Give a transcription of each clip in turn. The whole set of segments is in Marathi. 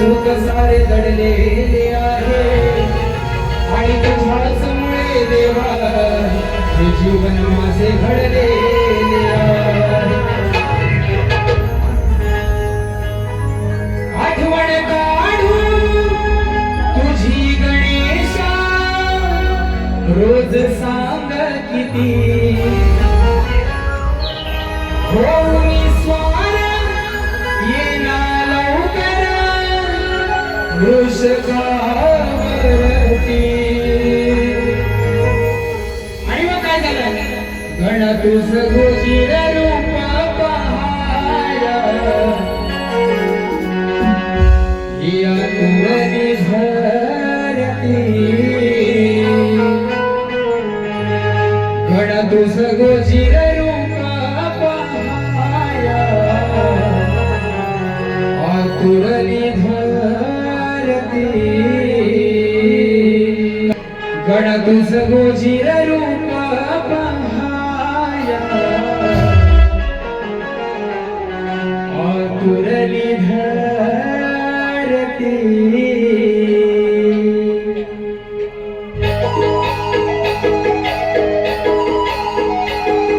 सुख सारे दडलेले आहे आणि तुझ्याचमुळे देवा हे जीवन माझे घडलेले आहे. आठवण काढू तुझी गणेशा रोज सांग किती होऊनी स्वार येना लवकर वृषकावरती. आणि मग काय झालं गण तुझ गोचीर रूप पहाया या तुरनी धरती. गण तुझ गोचीर रूप पहाया आतुरनी धरती. गण तुझ गोचीर रूप पहाया आतुरनी धरती.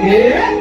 Yeah.